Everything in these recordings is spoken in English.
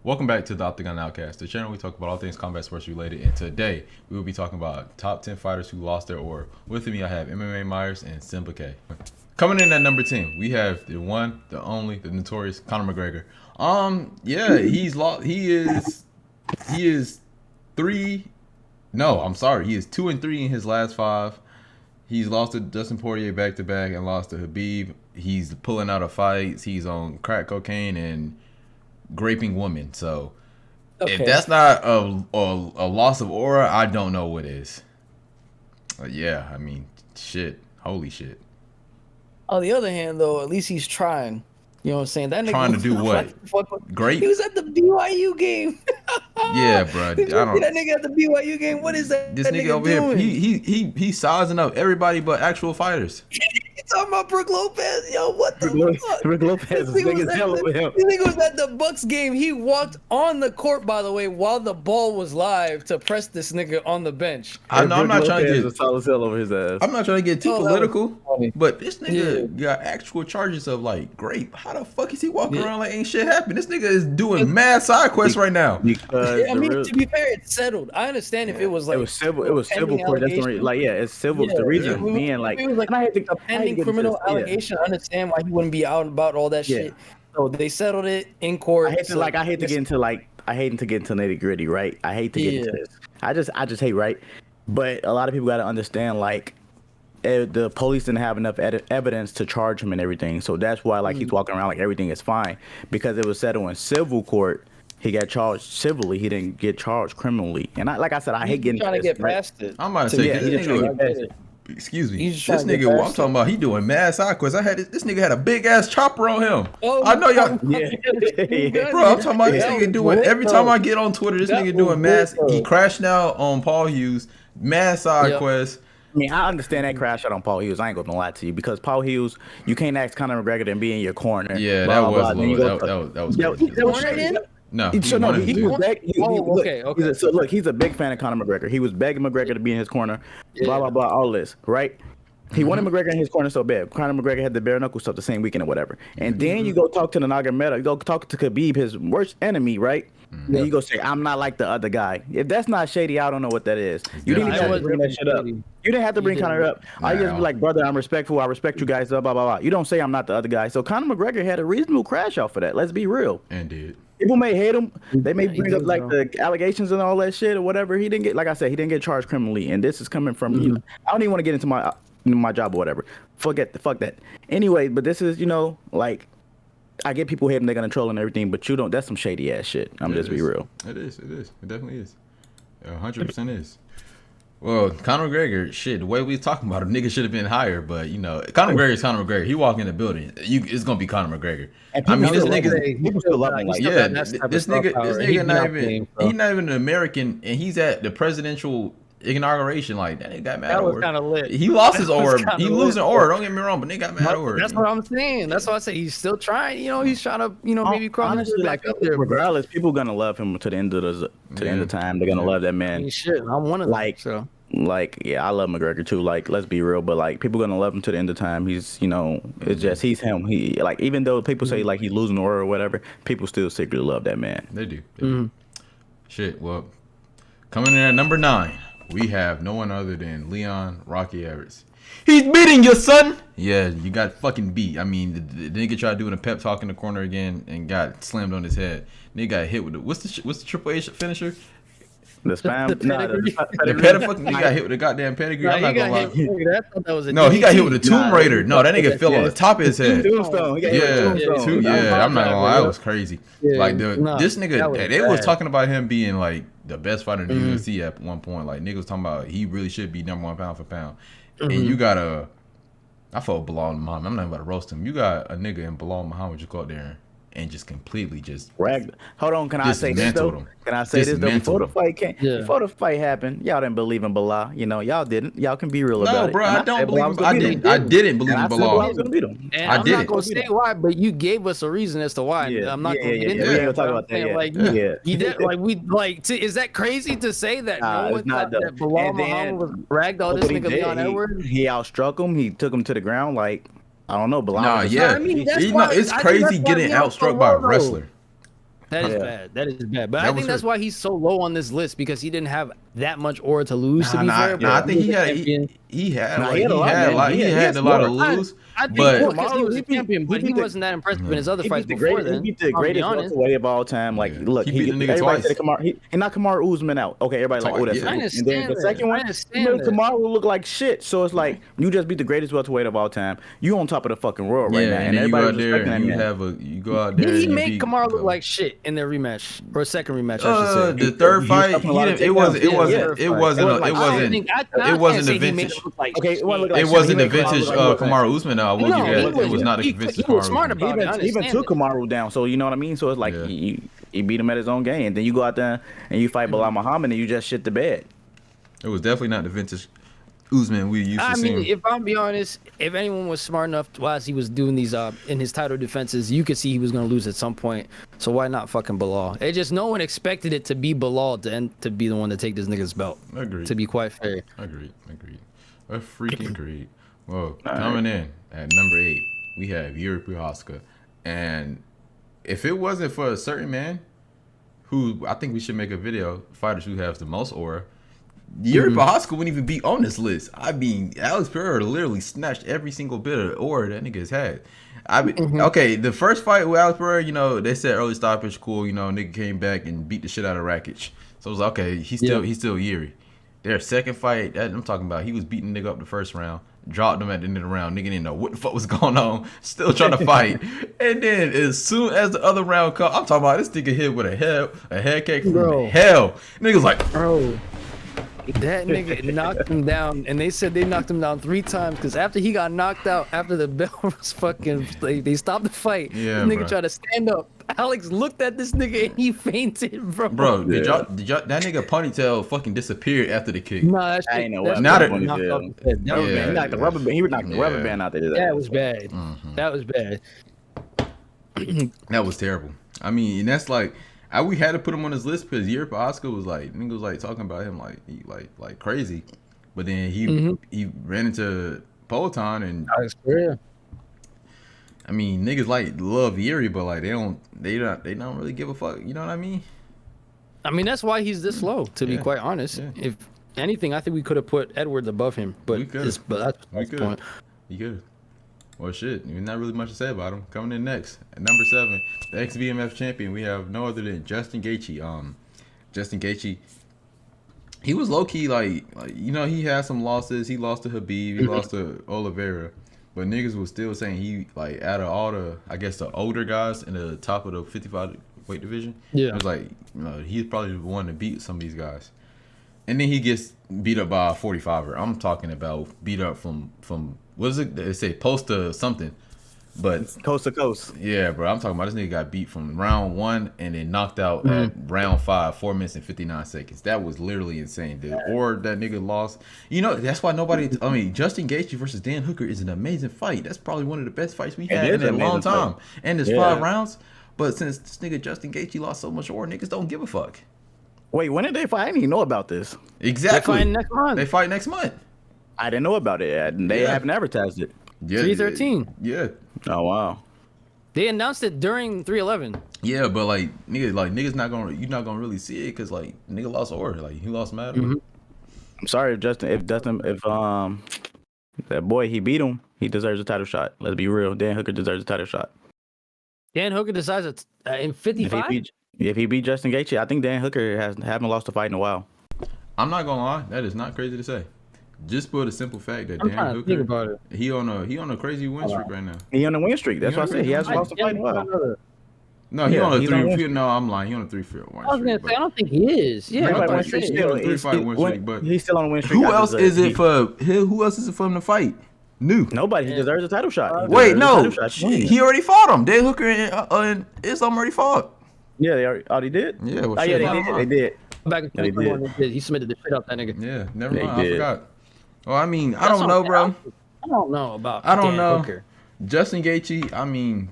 Welcome back to the Octagon Outcast, the channel we talk about all things combat sports related. And today we will be talking about top 10 fighters who lost their aura. With me, I have MMA Myers and Svmba K. Coming in at number 10, we have the one, the only, the notorious Conor McGregor. Yeah, he's lost. He is three. No, I'm sorry. He is 2-3 in his last 5. He's lost to Dustin Poirier back to back and lost to Khabib. He's pulling out of fights. He's on crack cocaine and raping women. So if that's not a loss of aura, I don't know what is. Yeah, I mean, shit. Holy shit. On the other hand, though, at least he's trying. You know what I'm saying? That nigga Trying to do what? Great. He was at the BYU game. Yeah, bro. Did you see that nigga at the BYU game? What is that? This nigga over doing? here, he's sizing up everybody but actual fighters. You talking about Brook Lopez? Yo, what the fuck? Brook Lopez is big as hell over him. This nigga was at the Bucks game. He walked on the court, by the way, while the ball was live to press this nigga on the bench. I know I'm not trying to get a solid hell over his ass. I'm not trying to get too political, but this nigga got actual charges of like rape. How the fuck is he walking around like ain't shit happened? This nigga is doing mad side quests right now. Because I mean, to be fair, it's settled. I understand if it was like it was civil court. That's the reason. Like, yeah, it's civil. The reason being like, it was like a pending criminal allegation. I understand why he wouldn't be out about all that shit. So they settled it in court. I hate to get into nitty gritty, right? I hate to get into this. I just hate, right? But a lot of people got to understand, like, the police didn't have enough evidence to charge him and everything. So that's why, like, he's walking around like everything is fine, because it was settled in civil court. He got charged civilly. He didn't get charged criminally. And I said, I hate getting trying to get past it. I'm about to say, this nigga, excuse me, this nigga, I'm talking about, he doing mad side quests. I had this nigga had a big ass chopper on him. Oh, I know y'all. Yeah. Bro, I'm talking about this nigga doing, every time I get on Twitter, this nigga doing mass. He crashed out on Paul Hughes, mad side quests. I mean, I understand that crash out on Paul Hughes. I ain't gonna lie to you, because Paul Hughes, you can't ask Conor McGregor to be in your corner. Yeah, blah, that blah, was crazy. No, he was begging. Okay. So look, he's a big fan of Conor McGregor. He was begging McGregor to be in his corner. Blah blah blah. All this, right? He wanted McGregor in his corner so bad. Conor McGregor had the bare knuckle stuff the same weekend or whatever. And then you go talk to the Nagomedov. You go talk to Khabib, his worst enemy, right? Then you go say, I'm not like the other guy. If that's not shady, I don't know what that is. You didn't even have to bring that shit up. You didn't have to bring Conor up. All you just be like, brother, I'm respectful. I respect you guys. Blah, blah, blah. You don't say I'm not the other guy. So Conor McGregor had a reasonable crash out for that. Let's be real. Indeed. People may hate him. They may bring up like the allegations and all that shit or whatever. He didn't get, like I said, he didn't get charged criminally. And this is coming from, you know, I don't even want to get into my job or whatever. Fuck that. Anyway, but this is, you know, like, I get people hating, they're gonna troll and everything, but you don't. That's some shady ass shit. I'm just be real. It is. It definitely is. 100% is. Well, Conor McGregor, shit. The way we was talking about him, nigga should have been higher. But you know, Conor McGregor is Conor McGregor. He walk in the building, it's gonna be Conor McGregor. I mean, this nigga, people still love him. Like, yeah, this nigga not even. He's not even an American, and he's at the presidential inauguration. Like that nigga got mad that over. was kind of lit. He lost his aura. He losing aura. Don't get me wrong, but nigga got mad over. That's what I'm saying. That's why I say he's still trying. You know, he's trying to, you know, maybe cross honestly, back up there. Regardless, people gonna love him to the end of the end of time. They're gonna love that man. I mean, shit, I'm one of them. So. Like, yeah, I love McGregor too. Like, let's be real, but like, people gonna love him to the end of time. He's, you know, it's just he's him. He like, even though people say like he's losing aura or whatever, people still secretly love that man. They do. Shit. Well, coming in at number 9. We have no one other than Leon Rocky Everett. He's beating your son. Yeah, you got fucking beat. I mean, the nigga tried doing a pep talk in the corner again and got slammed on his head. Nigga got hit with what's the Triple H finisher? The spam, the pedigree. He got hit with the goddamn pedigree. I'm not gonna lie. He got hit with a Tomb Raider. No, that nigga fell on the top of his head. Tombstone. Yeah, I'm not gonna lie. That was crazy. Like this nigga, they was talking about him being like the best fighter in the UFC at one point. Like niggas was talking about he really should be number 1 pound for pound. And you got I felt Bilal Muhammad. I'm not even about to roast him. You got a nigga in Bilal Muhammad just go out there and just completely just ragged. Hold on, can I say this though? Can I say this though? Before the fight happened, y'all didn't believe in Bilal. You know, y'all didn't. Y'all can be real about it. No, bro, I don't believe. I didn't believe in Bilal. And I'm not gonna say why, but you gave us a reason as to why. I'm not gonna get into it. We'll talk about that. Like, you did. Like we like. Is that crazy to say that no one thought that Bilal Muhammad was ragged all this nigga Leon Edwards? He outstruck him. He took him to the ground. Like, I don't know, Bilal. Nah, yeah. I mean, it's crazy getting outstruck by a wrestler. That is bad. That is bad. But I think that's why he's so low on this list, because he didn't have that much aura to lose. To be fair, I think he had a lot to lose. But because he was a champion, but he wasn't that impressive in his other fights before then. He beat the greatest welterweight of all time. Like, look, he beat the nigga twice. He knocked Kamaru Usman out. Okay, everybody like, oh, that's it. And then the second one, he made Kamaru look like shit. So it's like, you just beat the greatest welterweight of all time. You on top of the fucking world right now, and everybody was respecting that. You go out there. Did he make Kamaru look like shit in their rematch or second rematch? I should say. The third fight, it wasn't the vintage. Okay, it wasn't the vintage Kamaru Usman. I will give you that. It was not a vintage Kamaru. He was smart about it. He even took Kamaru down. So you know what I mean. So it's like he beat him at his own game, and then you go out there and you fight Bilal Muhammad, and you just shit the bed. It was definitely not the vintage Usman we used to see. I mean, if I'm be honest, if anyone was smart enough whilst he was doing these in his title defenses, you could see he was gonna lose at some point. So why not fucking Bilal? It just no one expected it to be Bilal to be the one to take this nigga's belt. Agreed. To be quite fair. Agreed. A freaking agreed. Well, coming in at number 8, we have Yuri Prochazka, and if it wasn't for a certain man, who I think we should make a video, fighters who have the most aura, Yuri Prochazka wouldn't even be on this list. I mean, Alex Pereira literally snatched every single bit of aura that nigga has had. Okay, the first fight with Alex Pereira, you know, they said early stoppage, cool. You know, nigga came back and beat the shit out of Rakic. So it was like, okay, he's still Yuri. Their second fight, that I'm talking about, he was beating nigga up the first round, dropped him at the end of the round. Nigga didn't know what the fuck was going on, still trying to fight. And then as soon as the other round come, I'm talking about this nigga hit with a head kick from hell. Nigga's like, bro. That nigga knocked him down, and they said they knocked him down 3 times because after he got knocked out, after the bell was fucking, they stopped the fight. Yeah, this nigga tried to stand up. Alex looked at this nigga and he fainted, bro. Bro, did y'all that nigga ponytail fucking disappeared after the kick? Nah, that shit, I ain't know what. He knocked the rubber band. He knocked the rubber band out there. That was bad. That was bad. That was terrible. I mean, and that's like. We had to put him on this list because Yuri Prochazka was like, nigga was like talking about him like crazy, but then he ran into Polton and I mean niggas like love Yuri, but like they don't really give a fuck. You know what I mean? I mean that's why he's this low. To be quite honest, if anything, I think we could have put Edwards above him, but that's the point. You could. Well, shit, there's not really much to say about him. Coming in next, at number 7, the ex-BMF champion, we have no other than Justin Gaethje. Justin Gaethje, he was low-key, like you know, he had some losses. He lost to Khabib, he lost to Oliveira, but niggas was still saying he, like, out of all the, I guess, the older guys in the top of the 55 weight division, it was like, you know, he's probably the one to beat some of these guys. And then he gets beat up by a 45er. I'm talking about beat up from what is it? They say post to something, but it's coast to coast. Yeah, bro. I'm talking about this nigga got beat from round 1 and then knocked out at round 5, 4 minutes and 59 seconds. That was literally insane, dude. Or that nigga lost. You know, that's why nobody. I mean, Justin Gaethje versus Dan Hooker is an amazing fight. That's probably one of the best fights we've had in a long time. And there's 5 rounds. But since this nigga Justin Gaethje lost so much aura, niggas don't give a fuck. Wait, when did they fight? I didn't even know about this. Exactly. They fight next month. I didn't know about it. They haven't advertised it. Yeah, 313. Yeah. Oh wow. They announced it during 311. Yeah, but like niggas not gonna you're not gonna really see it because like nigga lost aura, like he lost matter. I'm sorry if that boy he beat him, he deserves a title shot. Let's be real. Dan Hooker deserves a title shot. Dan Hooker decides it's in 55. If he beat Justin Gaethje, I think Dan Hooker haven't lost a fight in a while. I'm not gonna lie, that is not crazy to say. Just for the simple fact that Dan Hooker, he on a crazy win streak right now. He on a win streak. That's what I said. He hasn't lost a fight in a while. No, he on a 3. No, I'm lying. He on a 3-5 win streak. I was gonna say I don't think he is. Yeah, he's still win streak, but he's still on a win streak. Who else is it for him to fight? Nobody. He deserves a title shot. Wait, no, he already fought him. Dan Hooker and Islam already fought. Yeah, they already did. Yeah, well, they did. Back in 2021, he submitted the shit out that nigga. Yeah, never mind. I forgot. Well, I mean, I don't know, bro. I don't know about. I don't know. Hooker. Justin Gaethje, I mean,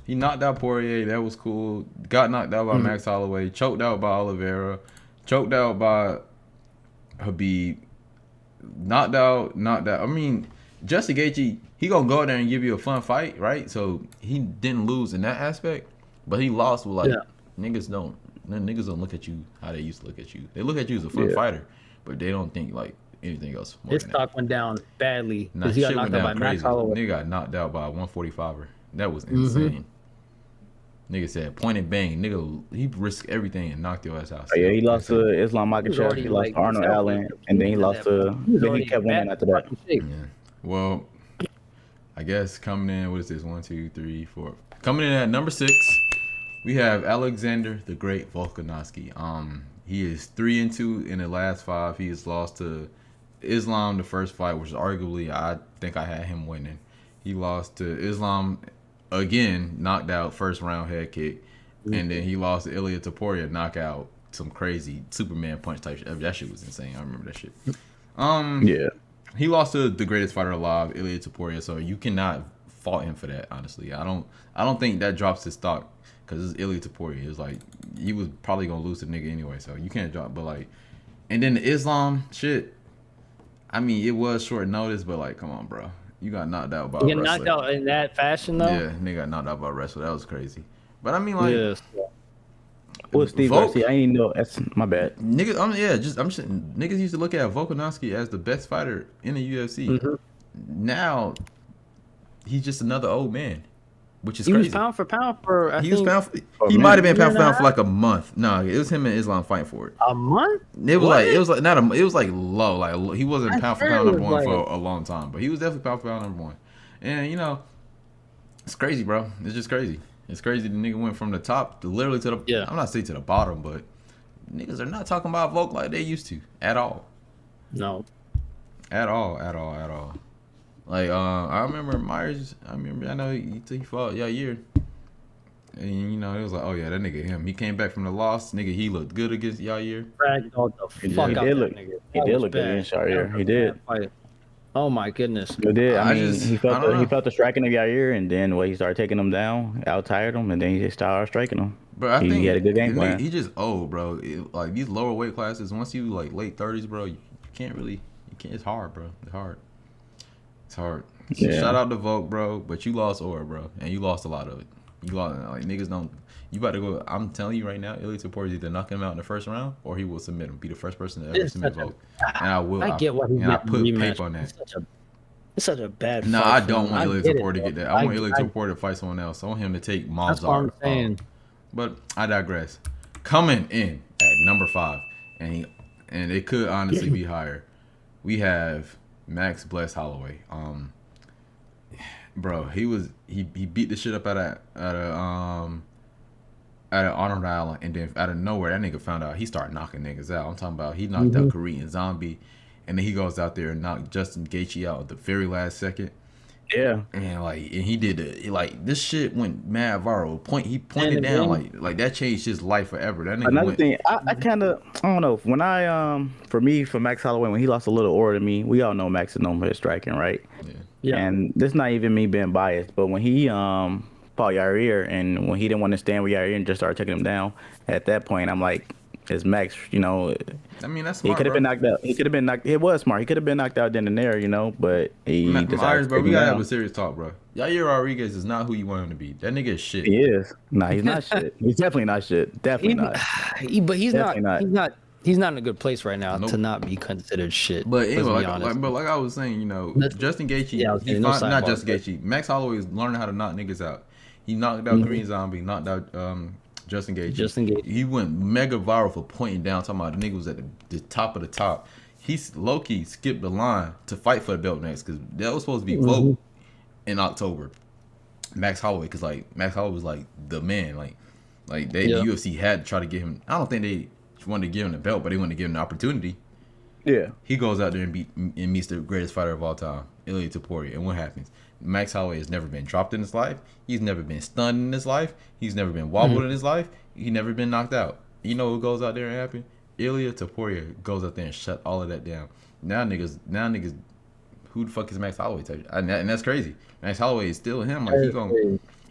he knocked out Poirier. That was cool. Got knocked out by Max Holloway. Choked out by Oliveira. Choked out by Khabib. Knocked out. I mean, Justin Gaethje, he gonna go there and give you a fun fight, right? So he didn't lose in that aspect. But he lost with like Yeah. niggas don't look at you how they used to look at you. They look at you as a fun fighter, but they don't think like anything else. More His than stock went down badly that. Nah, because he got shit went knocked out by down Max crazy. Holloway. Nigga got knocked out by a 145er. That was insane. Nigga said point and bang. Nigga, he risked everything and knocked your ass out. Yeah, he lost Insane. to Islam Makhachev. already, He lost like, to Arnold his health Allen, was and then he at lost that to. point. He was Then he already kept winning back after in that. fucking shape. Yeah. Well, I guess coming in, what is this? 1, 2, 3, 4. Coming in at number 6, we have Alexander the Great Volkanovski. He is 3-2 in the last 5. He has lost to Islam the first fight, which is arguably I think I had him winning. He lost to Islam again, knocked out first round head kick, and then he lost to Ilia Topuria, knockout, some crazy Superman punch type shit. That shit was insane. I remember that shit. Yeah. He lost to the greatest fighter alive, Ilia Topuria, so you cannot fault him for that. Honestly, I don't think that drops his stock because it's Ilia Topuria. It's like he was probably gonna lose to the nigga anyway, so you can't drop. But like, and then the Islam shit. I mean, it was short notice, but like, come on, bro, you got knocked out by a You get wrestler. knocked out in that fashion, though. Yeah, nigga got knocked out by a wrestler. That was crazy. But I mean, like, Yes. Well, Steve Volk- Garcia, I ain't know. That's my bad. niggas, niggas used to look at Volkanovski as the best fighter in the UFC. Now, he's just another old man, which is He crazy. was pound for pound for. I He was think, pound. Oh, He man. might have been pound for Year and pound a for like a month. No, it was him and Islam fighting for it. a month. It was What? like not a. It was like low. Like he wasn't I pound for heard pound it number was one like- for a long time, but he was definitely pound for pound number one. And you know, it's crazy, bro. It's just crazy. It's crazy. The nigga went from the top to literally to the. Yeah. I'm not saying to the bottom, but niggas are not talking about Volk like they used to at all. No. At all. Like I remember Myers. I know he fought Yair. And you know, it was like, oh yeah, that nigga him. He came back from the loss. Nigga, he looked good against Yair. Ragdolled the fuck He out did that look- nigga. he That did was look good bad. against Yair. That was He a did. bad fight. Oh my goodness. He did. I mean, just- he I felt don't know. he felt the striking of Yair, and then when he started taking him down, out tired him, and then he just started striking him. Bro, I He think had a good game the nigga- plan. He just old, bro. Like these lower weight classes, once you like late 30s, bro, you can't. It's hard, bro. It's hard. So Yeah. shout out to Volk, bro. But you lost Aura, bro, and you lost a lot of it. You lost like niggas don't. You about to go. I'm telling you right now, Ilia Topuria is either knock him out in the first round or he will submit him. Be the first person to ever It's submit such a- Volk. And I will. I get what he's and I getting put rematch. paper on that. It's such a bad. No, fight I for don't him. want I Ilia get it, Topuria to bro. get that. I want Ilia I- Topuria to fight someone else. I want him to take That's what I'm Mozart. saying. But I digress. Coming in at number 5, and it could honestly be higher. We have Max Bless Holloway. Bro, he beat the shit up out of Arnold Allen, and then out of nowhere that nigga found out he started knocking niggas out. I'm talking about he knocked out Korean Zombie, and then he goes out there and knocked Justin Gaethje out at the very last second. Yeah. And he did it. Like this shit went mad viral. He pointed And down then- like that changed his life forever. That nigga Another went. thing, I kind of, I don't know. When for Max Holloway, when he lost a little aura to me, we all know Max is known for his striking, right? Yeah. And this not even me being biased, but when he fought Yair, and when he didn't want to stand with Yair and just started taking him down, at that point, I'm like, is Max, you know, I mean that's he smart, could have bro. been knocked out. He could have been knocked. It was smart. He could have been knocked out then and there, you know, but he Myers, decided bro, to we take him gotta have down. a serious talk, bro. Yair Rodriguez is not who you want him to be. That nigga is shit. He is. Nah, he's not shit. He's definitely not shit. Definitely not. But he's Definitely not. not. He's not in a good place right now Nope. to not be considered shit. But anyway, let's be honest. like I was saying, you know, That's- Justin Gaethje, Yeah, I was he saying, no not sidebar, Justin but- Gaethje. Max Holloway is learning how to knock niggas out. He knocked out Korean Zombie, knocked out Justin Gaethje. Justin Gaethje. He went mega viral for pointing down, talking about the nigga was at the top of the top. He's low key skipped the line to fight for the belt next because that was supposed to be Volk in October. Max Holloway, because like Max Holloway was like the man, like they Yeah. the UFC had to try to get him. I don't think they wanted to give him the belt, but they wanted to give him the opportunity. Yeah. He goes out there and meets the greatest fighter of all time, Ilia Topuria. And what happens? Max Holloway has never been dropped in his life. He's never been stunned in his life. He's never been wobbled in his life. He's never been knocked out. You know who goes out there and happen? Ilia Topuria goes out there and shut all of that down. Now niggas, who the fuck is Max Holloway? And that's crazy. Max Holloway is still him. Like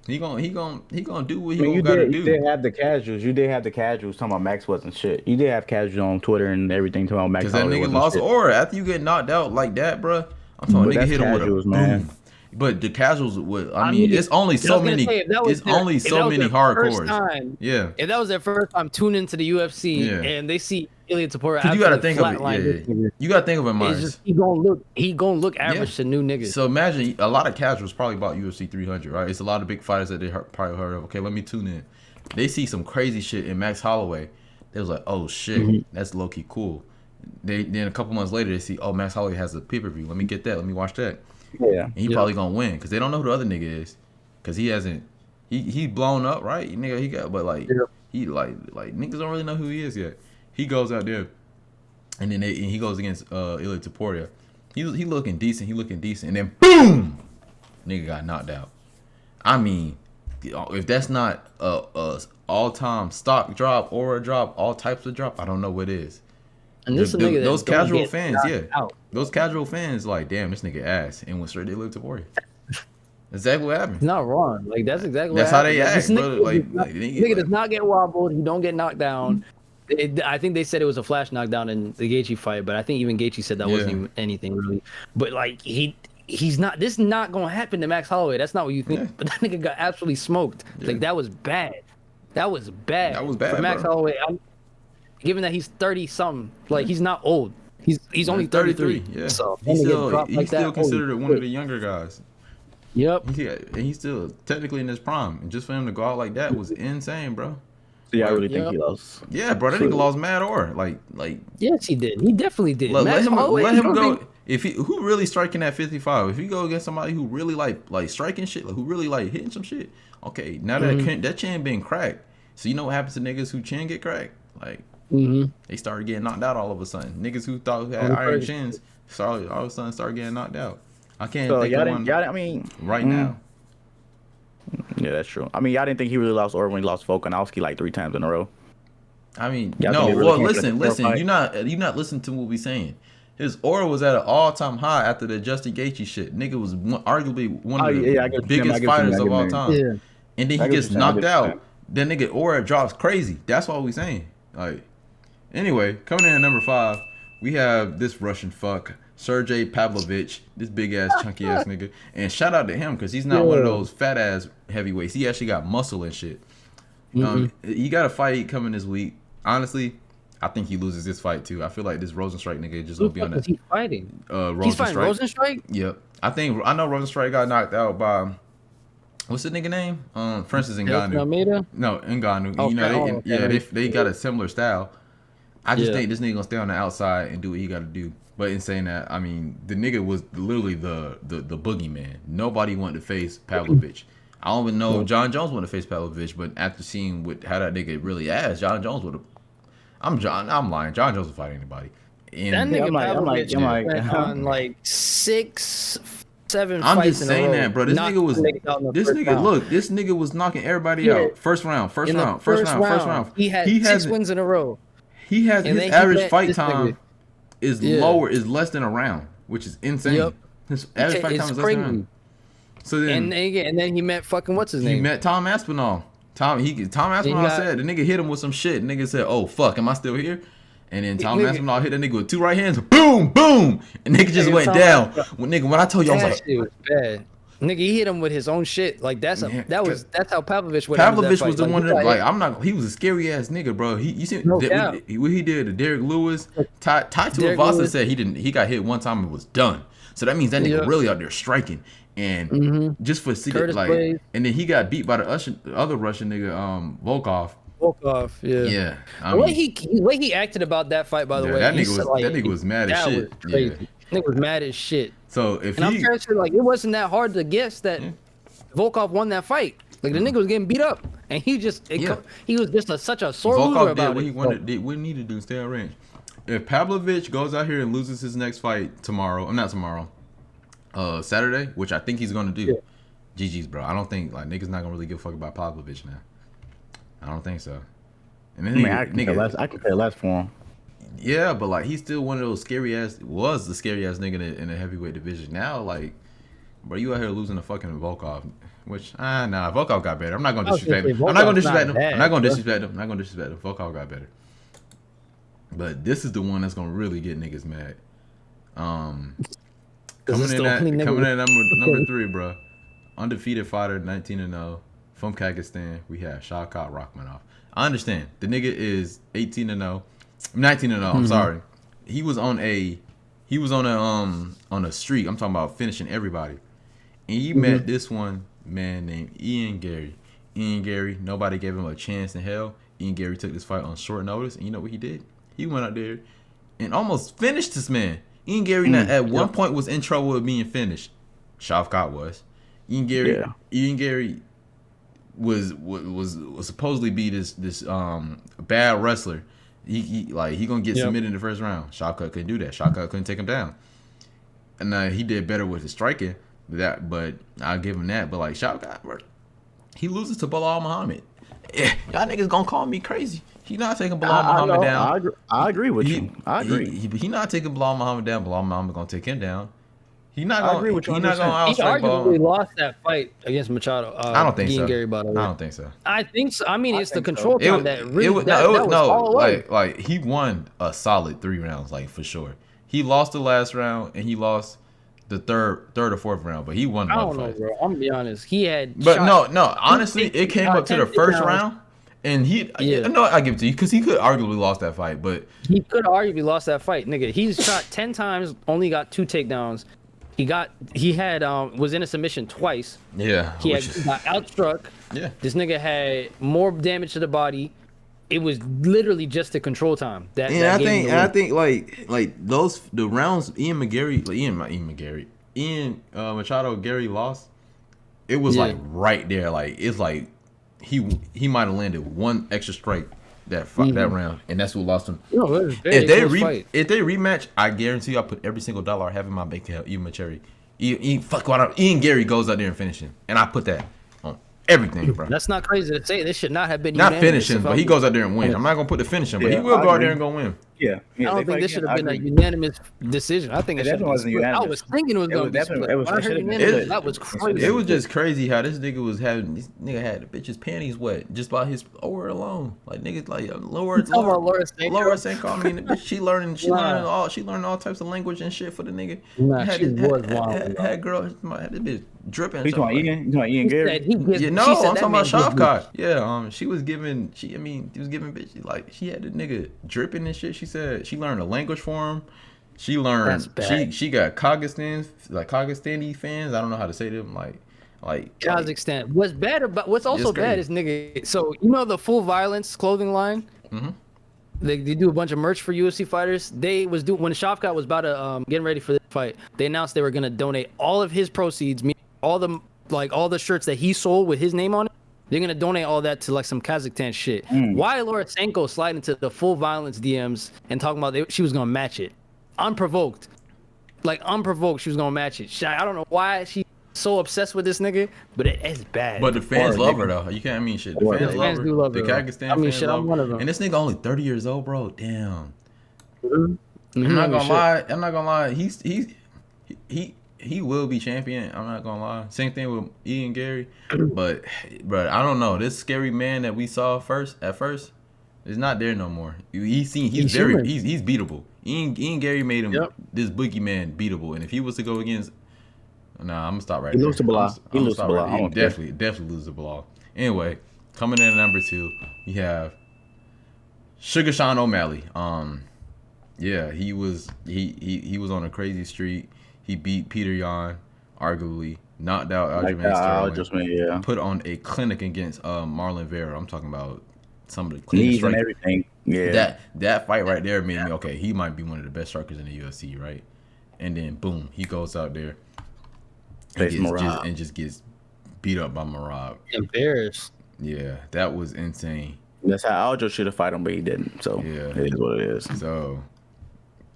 he gonna do what I mean, he you gotta did, do. you did have the casuals. You did have the casuals talking about Max wasn't shit. You did have casuals on Twitter and everything talking about Max Because that Holloway nigga wasn't lost shit. aura after you get knocked out like that, bruh. I'm talking But nigga that's hit him with a casuals, boom. man. But the casuals would. I I mean, mean, it's only so many. if that was It's only if that so was many their first hardcores. time, Yeah. if that was their first time tuning into the UFC Yeah. and they see Ilya Tapora Cause you gotta absolutely think of it. flatline Yeah. this nigga, You gotta think of it, it's Myers. just he gonna look average to new niggas. So imagine a lot of casuals probably bought UFC 300, right? It's a lot of big fighters that they probably heard of. Okay, let me tune in. They see some crazy shit in Max Holloway. They was like, oh shit, that's low key cool. Then a couple months later they see, oh, Max Holloway has a pay-per-view. Let me get that. Let me watch that. Yeah. And he probably gonna win because they don't know who the other nigga is, because he hasn't. He blown up, right? Nigga, he got, but like he like niggas don't really know who he is yet. He goes out there, and then he goes against Ilya Taporia. He looking decent. He looking decent, and then boom, nigga got knocked out. I mean, if that's not a all-time stock drop, aura drop, all types of drop, I don't know what is. And this nigga those that don't casual get fans, knocked out. those casual fans like, damn, this nigga ass, and went straight to Ilya Taporia. Exactly what happened. He's not wrong. Like that's exactly That's what how they happened. act, This brother. nigga does not get wobbled. He don't get knocked down. I think they said it was a flash knockdown in the Gaethje fight, but I think even Gaethje said that wasn't even anything really. But like he's not. This is not gonna happen to Max Holloway. That's not what you think. Yeah. But that nigga got absolutely smoked. Yeah. Like that was bad. That was bad. That was bad, for Max bro. Holloway. Given that he's 30 something, like he's not old. He's only 33. Yeah, So he's him to get still dropped like that, holy considered one of shit. the younger guys. Yep. And he's still technically in his prime, and just for him to go out like that was insane, bro. So yeah, I really think he lost. Yeah, bro, that nigga lost mad or like. Yes, he did. He definitely did. Let Max Holloway, him he gonna go. be- If he who really striking at 55, if you go against somebody who really like striking shit, like who really like hitting some shit, okay, now that chin been cracked. So you know what happens to niggas who chin get cracked? Like they started getting knocked out all of a sudden. Niggas who thought had iron chins started all of a sudden started getting knocked out. I can't So think y'all of didn't. one Y'all, I mean, right now. yeah, that's true. I mean, y'all didn't think he really lost or when he lost Volkanovski like 3 times in a row. I mean, Y'all no. think they really Well, came for the listen. fight? You're not listening to what we saying. His aura was at an all-time high after the Justin Gaethje shit. Nigga was arguably one of the I get what you're saying, I biggest get what you fighters mean, of I all get what time. you Yeah. And then I he get gets what you're saying, I knocked get what you're out. That nigga aura drops crazy. That's all we saying. Like, anyway, coming in at number 5, we have this Russian fuck, Sergey Pavlovich, this big ass chunky ass nigga. And shout out to him because he's not one of those fat ass heavyweights. He actually got muscle and shit. He got a fight coming this week. Honestly, I think he loses this fight too. I feel like this Rosenstrike nigga just Who gonna be the on fuck is that. he fighting? Rosenstrike. He's fighting Rosenstrike? Yep. I know Rosenstrike got knocked out by what's the nigga name? Francis Ngannou. Almeida? No, Ngannou. Okay. You know, Okay. they got a similar style. I just Yeah. think this nigga gonna stay on the outside and do what he gotta do. But in saying that, I mean, the nigga was literally the boogeyman. Nobody wanted to face Pavlovich. I don't even know if John Jones wanted to face Pavlovich, but after seeing how that nigga really asked, John Jones would have. I'm lying. John Jones would fight anybody. And That nigga I'm like- Pavlovich I'm like- went on like 6, 7 I'm fights just in saying a row. that, bro. This Knocked nigga was. niggas out in the This first nigga, round. look. This nigga was knocking everybody Yeah. out. First round. In the first round. He had 6 wins in a row. He has And his then he average met fight this time nigga. is Yeah. less than a round, which is insane. Yep. His average fight It's time is less than a crazy. round. So then And then he met fucking what's his he name? met Tom Aspinall. Tom Aspinall got- said the nigga hit him with some shit. The nigga said, "Oh fuck, am I still here?" And then Tom Nigga- Aspinall hit that nigga with 2 right hands. Boom, boom, and nigga just Nigga, went Tom down. Aspinall- When I told you, I was That like, shit was bad. Nigga, he hit him with his own shit. Like that's Yeah, that's how Pavlovich went. Pavlovich was the one he that got like hit. he was a scary ass nigga, bro. You see No what doubt. he did to Derek Lewis. Tai Derek Tuivasa Lewis. said he got hit one time and was done. So that means that nigga Yeah. really out there striking. And just for Curtis like, Blades. and then he got beat by the other Russian nigga, Volkov. Volkov, yeah. Yeah, I The way mean, the way he acted about that fight, by the Yeah, way, that he nigga said, was- that nigga was mad as that shit. Was crazy. Nigga was mad as shit. so if And I'm he, trying to say, like, it wasn't that hard to guess that Volkov won that fight. Like the nigga was getting beat up, and he just he was just such a sore loser Volkov did about what it. he wanted, did what he needed to do, stay on range. If Pavlovich goes out here and loses his next fight tomorrow, not tomorrow, Saturday, which I think he's gonna do. GG's, bro. I don't think like niggas not gonna really give a fuck about Pavlovich now. I don't think so. And then I can care less for him. yeah, but like he's still one of those scary ass. Was the scary ass nigga in the heavyweight division. Now, like, bro, you out here losing to fucking Volkov. Which nah, Volkov got better. I'm not gonna disrespect him. I'm not gonna disrespect him. I'm not gonna disrespect him. I'm not gonna disrespect him. Volkov got better. But this is the one that's gonna really get niggas mad. Coming in at number 3, bro. Undefeated fighter, 19-0 from Kazakhstan. We have Shavkat Rakhmonov. I understand the nigga is 18-0, 19-0. I'm sorry. He was on a streak. I'm talking about finishing everybody. And he met this one man named Ian Gary. Ian Gary, nobody gave him a chance in hell. Ian Gary took this fight on short notice, and you know what he did? He went out there and almost finished this man. Ian Gary at one point was in trouble with being finished. Shavkat was. Ian Gary was supposedly be this bad wrestler. He gonna get submitted in the first round. Shavkat couldn't do that. Shavkat couldn't take him down. And he did better with his striking. But I'll give him that. But like Shavkat, bro, he loses to Bilal Muhammad. Yeah, y'all niggas gonna call me crazy. He not taking Bilal Muhammad down. I agree with you. I agree. He not taking Bilal Muhammad down. Bilal Muhammad gonna take him down. He not gonna. He not gonna He arguably lost that fight against Machado. I don't think so. Gary, by the way. I don't think so. I think so. I mean, it's the control time that really. Like he won a solid 3 rounds, like for sure. He lost the last round and he lost the third or fourth round, but he won. I don't know, bro. I'm gonna be honest. He had. But no. Honestly, it came up to the first round. And I give it to you because he could arguably lost that fight, but he could arguably lost that fight, nigga. He's shot 10 times, only got 2 takedowns. He had was in a submission twice. Yeah, he got outstruck. Yeah, this nigga had more damage to the body. It was literally just the control time. I think the rounds Ian Machado Gary lost. It was like right there, like it's like. He might have landed one extra strike that round, and that's what lost him. If they rematch, I guarantee you, I put every single dollar I have in my bank account, even my cherry. Ian Gary goes out there and finishes him, and I put that on everything, bro. That's not crazy to say. This should not have been not finishing, but he goes out there and wins. I'm not gonna put the finishing, but he will go out there and go win. Yeah, I don't think this should have been a unanimous decision. I think it should have been unanimous. I was thinking it was going to be split. That was crazy. It was just crazy how this nigga was having. This nigga had the bitch's panties wet just by his word alone. Like niggas like Laura Senko. I mean, the bitch, she learned all types of language and shit for the nigga. Nah, she was wild. Had this bitch dripping. You talking Ian Gary? I'm talking about Shavkat. Yeah, she was giving. He was giving bitch like she had the nigga dripping and shit. She said she learned a language for him. She learned. She got Kazakhstani fans. I don't know how to say them. Like Kazakhstan. What's also bad is nigga. So you know the Full Violence clothing line. Mm-hmm. They do a bunch of merch for UFC fighters. They was when Shavkat was about to getting ready for the fight. They announced they were gonna donate all of his proceeds, all the shirts that he sold with his name on it. They're gonna donate all that to like some Kazakhstan shit. Why Laura Senko sliding into the Full Violence DMs and talking about she was gonna match it, unprovoked, she was gonna match it. I don't know why she's so obsessed with this nigga, but it's bad. But the fans love her though. You can't shit. The fans do love her. The Kazakhstan fans love I'm one of them. And this nigga only 30 years old, bro. Damn. I'm not gonna lie. He will be champion. I'm not gonna lie. Same thing with Ian Gary, but I don't know. This scary man that we saw at first is not there no more. He's beatable. Ian Gary made him this boogeyman beatable, and if he was to go against, I'm gonna stop right there. He loses to Bilal. He definitely loses to Bilal. Anyway, coming in at number 2, we have Sugar Sean O'Malley. He was on a crazy streak. He beat Peter Yan, arguably knocked out Aljamain Sterling. Put on a clinic against Marlon Vera. I'm talking about some of the cleanest strikers. And everything. Yeah. That fight right there made me okay. He might be one of the best strikers in the UFC, right? And then boom, he goes out there and just gets beat up by Merab. Embarrassed. Yeah, that was insane. That's how Aljo should have fought him, but he didn't. So it is what it is. So,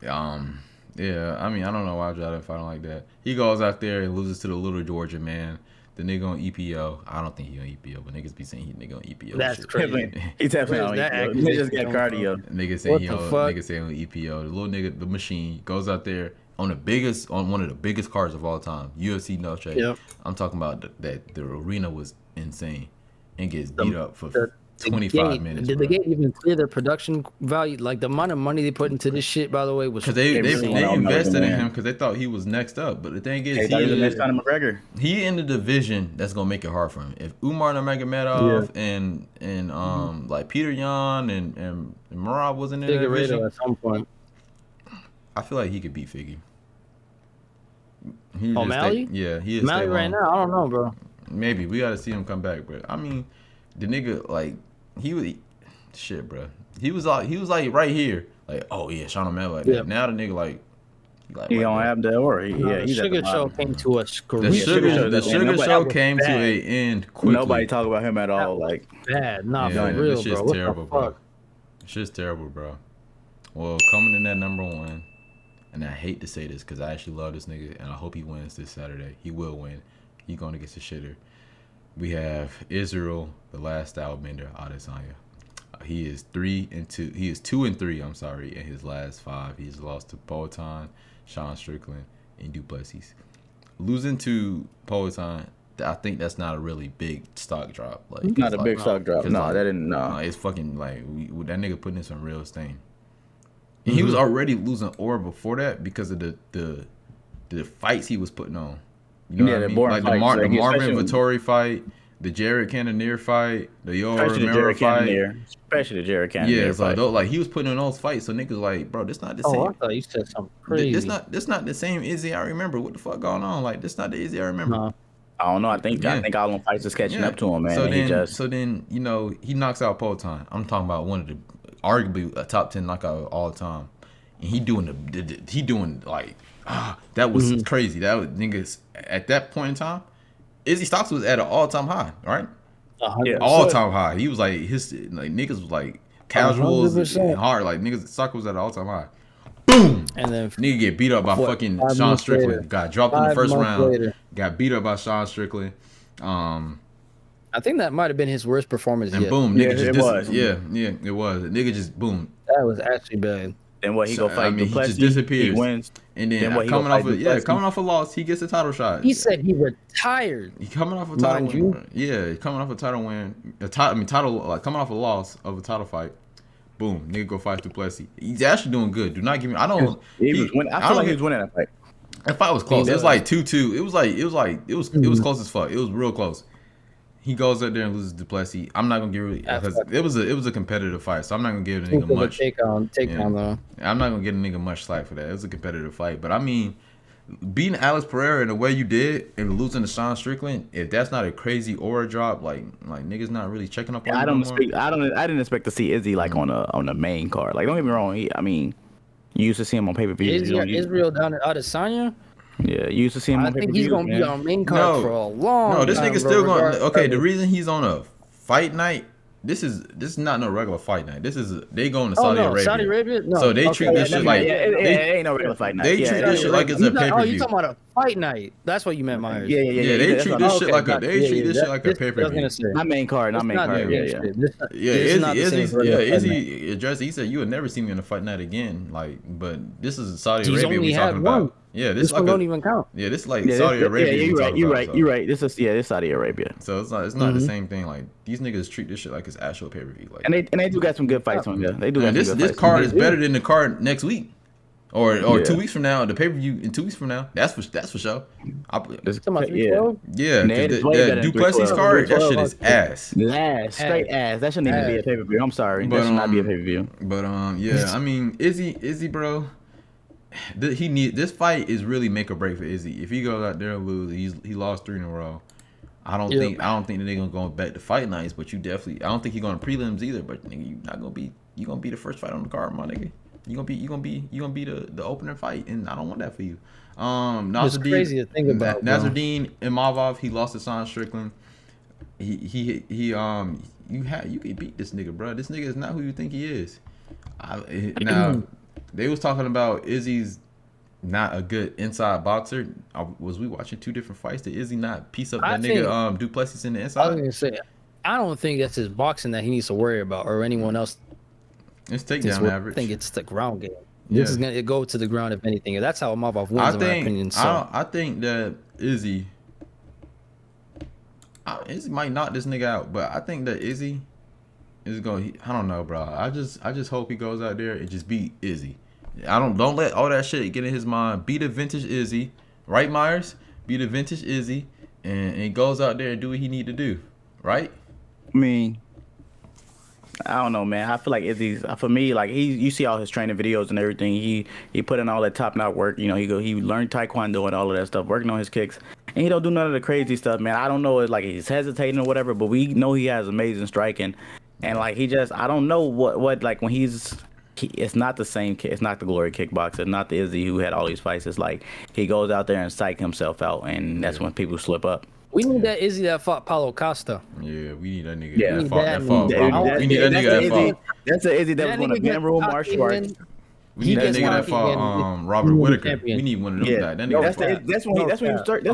yeah, I don't know why Aljo didn't fight him like that. He goes out there and loses to the little Georgia man. The nigga on EPO. I don't think he on EPO, but niggas be saying he nigga on EPO. That's crazy. He's definitely on EPO. He just got cardio. Niggas say niggas say on EPO. The little nigga, the machine, goes out there on one of the biggest cards of all time, UFC Noche. Yep. I'm talking about that the arena was insane and gets beat up for 25 minutes. Did the gate even clear their production value? Like the amount of money they put into this shit, by the way, was Because they really invested in him because they thought he was next up. But the thing is, He was the next Conor McGregor. he in the division that's gonna make it hard for him. If Umar Nurmagomedov and like Peter Yan and Murad wasn't in the division, at some point. I feel like he could beat Figgy. O'Malley? Yeah, he is. O'Malley right now, I don't know, bro. Maybe we got to see him come back, but I mean, the nigga like he was shit, bro. He was like right here, like oh yeah, Sean O'Malley. Like that. Now the nigga like he don't have the aura. The Sugar Show came to us. The Sugar Show came to an end quickly. Nobody talk about him at all. Like bad, not for real, this shit's bro. terrible, bro. Shit's terrible, bro. Well, coming in at number 1, and I hate to say this because I actually love this nigga, and I hope he wins this Saturday. He will win. He's going against the shitter. We have Israel, the last style bender, Adesanya. He is 3-2. He is 2-3. I'm sorry. In his last 5, he's lost to Poatan, Sean Strickland, and Duplessis. Losing to Poatan, I think that's not a really big stock drop. Like not a big stock drop. No, like, that didn't. No, it's fucking like that nigga putting in some real stain. And he was already losing aura before that because of the fights he was putting on. You know what I mean? Like the Marvin Vettori fight, the Jared Cannonier fight, the Yoel Romero fight. Especially the Jared Cannonier yeah, fight. So like he was putting in those fights, so niggas like, bro, this not the same. Oh, I thought you said something crazy. This not the same Izzy I remember. What the fuck going on? Like this not the Izzy I remember. No. I don't know. I think all them fights is catching up to him, man. So then you know he knocks out Poatan. I'm talking about one of the arguably a top 10 knockout of all time, and he doing like that was crazy. That was niggas at that point in time. Izzy Stocks was at an all-time high, right? All-time high. He was like his like niggas was like casuals and hard. Like niggas Stocks was at an all-time high. Boom! And then nigga get beat up by fucking Sean Strickland. Got dropped in the first round. Got beat up by Sean Strickland. I think that might have been his worst performance and yet. boom, nigga it was. Yeah, it was. Nigga just boom. That was actually bad. Then what he go fight Duplessis, he just disappears. He wins. And then coming off a loss, he gets a title shot. He said he retired. He coming off a title win. Yeah, coming off a title win. Coming off a loss of a title fight. Boom, nigga go fight Duplessis. He's actually doing good. Do not give me. I don't. I feel like he was winning that fight. That fight was close. It was like 2-2. It was close as fuck. It was real close. He goes up there and loses Duplessis. I'm not gonna give it because it was a competitive fight, so I'm not gonna give the nigga much. Take on though. I'm not gonna give a nigga much slack for that. It was a competitive fight, but I mean, beating Alex Pereira in the way you did and losing to Sean Strickland, if that's not a crazy aura drop, like niggas not really checking up on. I didn't expect to see Izzy like on the main card. Like don't get me wrong, you used to see him on pay-per-view. Israel down at Adesanya. Yeah, you used to see him on pay-per-view. I think he's gonna be on main card for a long time. No, this nigga's still going. Okay, the reason he's on a fight night. This is not no regular fight night. They going to Saudi Arabia. Saudi Arabia? No. So they treat this shit like it ain't no regular fight night. They treat this shit like it's a pay-per-view. Oh, you talking about a fight night? That's what you meant, Myers. Yeah. They treat this shit like a pay-per-view. Not main card. Izzy addressed. He said you would never see me on a fight night again. Like, but this is Saudi Arabia we talking about. Yeah, this one don't even count. Yeah, this is like Saudi Arabia. Yeah, you're right. This is Saudi Arabia. So it's not the same thing. Like these niggas treat this shit like it's actual pay-per-view. Like, and they do got some good fights on there. They do. This card is better than the card next week. Or 2 weeks from now, the pay-per-view in 2 weeks from now. That's for sure. The Duplessis card, that shit is ass. Straight ass. That shouldn't even be a pay-per-view. I'm sorry. That should not be a pay-per-view. But I mean, Izzy, bro. This fight is really make or break for Izzy. If he goes out there and lose, he lost 3 in a row. I don't think they're gonna go back to fight nights, but I don't think he's gonna prelims either. But nigga, you gonna be the first fight on the card, my nigga. You gonna be the opening fight, and I don't want that for you. It's crazy to think about. Nazardine Imavov, he lost to Sean Strickland. You can beat this nigga, bro. This nigga is not who you think he is. Now they was talking about Izzy's not a good inside boxer. Was we watching 2 different fights? Did Izzy not piece up that nigga Duplessis in the inside? I was gonna say, I don't think that's his boxing that he needs to worry about, or anyone else. It's takedown average. I think it's the ground game. This is gonna go to the ground if anything. That's how Imavov wins, in my opinion. So I think that Izzy might knock this nigga out, but I think that Izzy is going. I don't know, bro. I just hope he goes out there and just beat Izzy. Don't let all that shit get in his mind. Beat a vintage Izzy, right, Myers? Beat a vintage Izzy, and he goes out there and do what he need to do, right? I mean, I don't know, man. I feel like Izzy's for me. Like you see all his training videos and everything. He put in all that top notch work. You know, he learned taekwondo and all of that stuff, working on his kicks, and he don't do none of the crazy stuff, man. I don't know, it's like he's hesitating or whatever, but we know he has amazing striking, and like I don't know what like when it's not the same kid. It's not the glory kickboxer. Not the Izzy who had all these fights. It's like he goes out there and psych himself out, and that's when people slip up. We need that Izzy that fought Paulo Costa. Yeah, we need that nigga. Yeah. that fought. That- We need that nigga that fought. That's the Izzy that was That going to nigga gets ban rule cocky, martial arts. man. We need that gets nigga that cocky fought and Robert Whitaker. champion. We need one of them Yeah, guys. That nigga. that's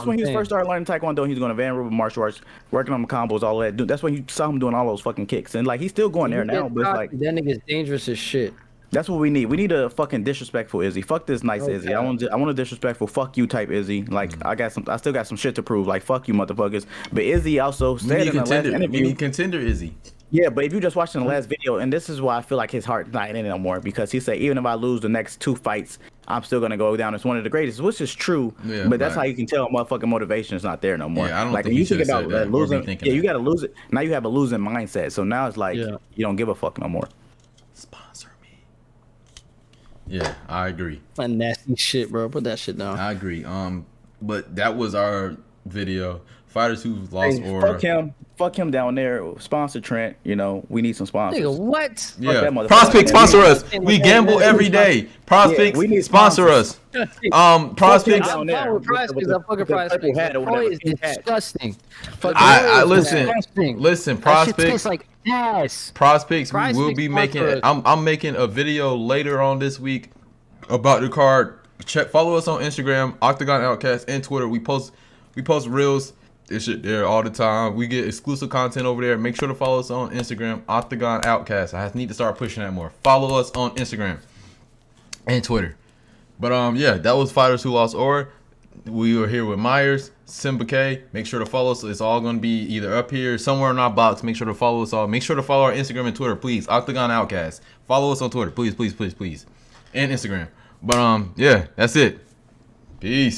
when he was first started learning taekwondo. He's going to Van Ruben martial arts, working on the combos, all that. Dude, that's when you saw him doing all those fucking kicks, and like he's still going there now. But it's like that nigga's dangerous as shit. that's what we need. We need a fucking disrespectful Izzy. Fuck this nice Izzy. I want a disrespectful fuck you type Izzy. Like I still got some shit to prove. Like fuck you motherfuckers. But Izzy also said in the last interview. We need contender Izzy. Yeah, but if you just watched in the last video, and this is why I feel like his heart's not in it no more, because he said even if I lose the next 2 fights, I'm still gonna go down as one of the greatest, which is true. Yeah, but that's right. how you can tell motherfucking motivation is not there no more. Yeah, I don't like think when he you think should've about said that, or losing, be thinking yeah, that. you gotta lose it. Now you have a losing mindset, so now it's like you don't give a fuck no more. Sponsor me. Yeah, I agree. That nasty shit, bro. Put that shit down. I agree. But that was our video. Fighters who lost or Fuck him down there. Sponsor Trent. You know we need some sponsors. Nigga, what? yeah. that motherfucker. Prospect sponsor us. We gamble Yeah, every day. Prospect we need sponsor us. sponsors. Prospect. down I'm there fine with prize with picks. the- I fucking with the prize purple picks. hat or That whatever, boy is pink hat. disgusting. I That boy is listen. disgusting. Listen, That shit Prospects. tastes like ass. Prospects. We Prize will Picks be making. sponsor us. I'm making a video later on this week about the card. Follow us on Instagram, Octagon Outcast, and Twitter. We post reels. This shit there all the time. We get exclusive content over there. Make sure to follow us on Instagram, Octagon Outcast. I need to start pushing that more. Follow us on Instagram and Twitter. But yeah, that was Fighters Who Lost Or. We were here with Myers, Svmba K. Make sure to follow us. It's all going to be either up here, somewhere in our box. Make sure to follow us all. Make sure to follow our Instagram and Twitter, please. Octagon Outcast. Follow us on Twitter, please, please, please, please, and Instagram. But yeah, that's it. Peace.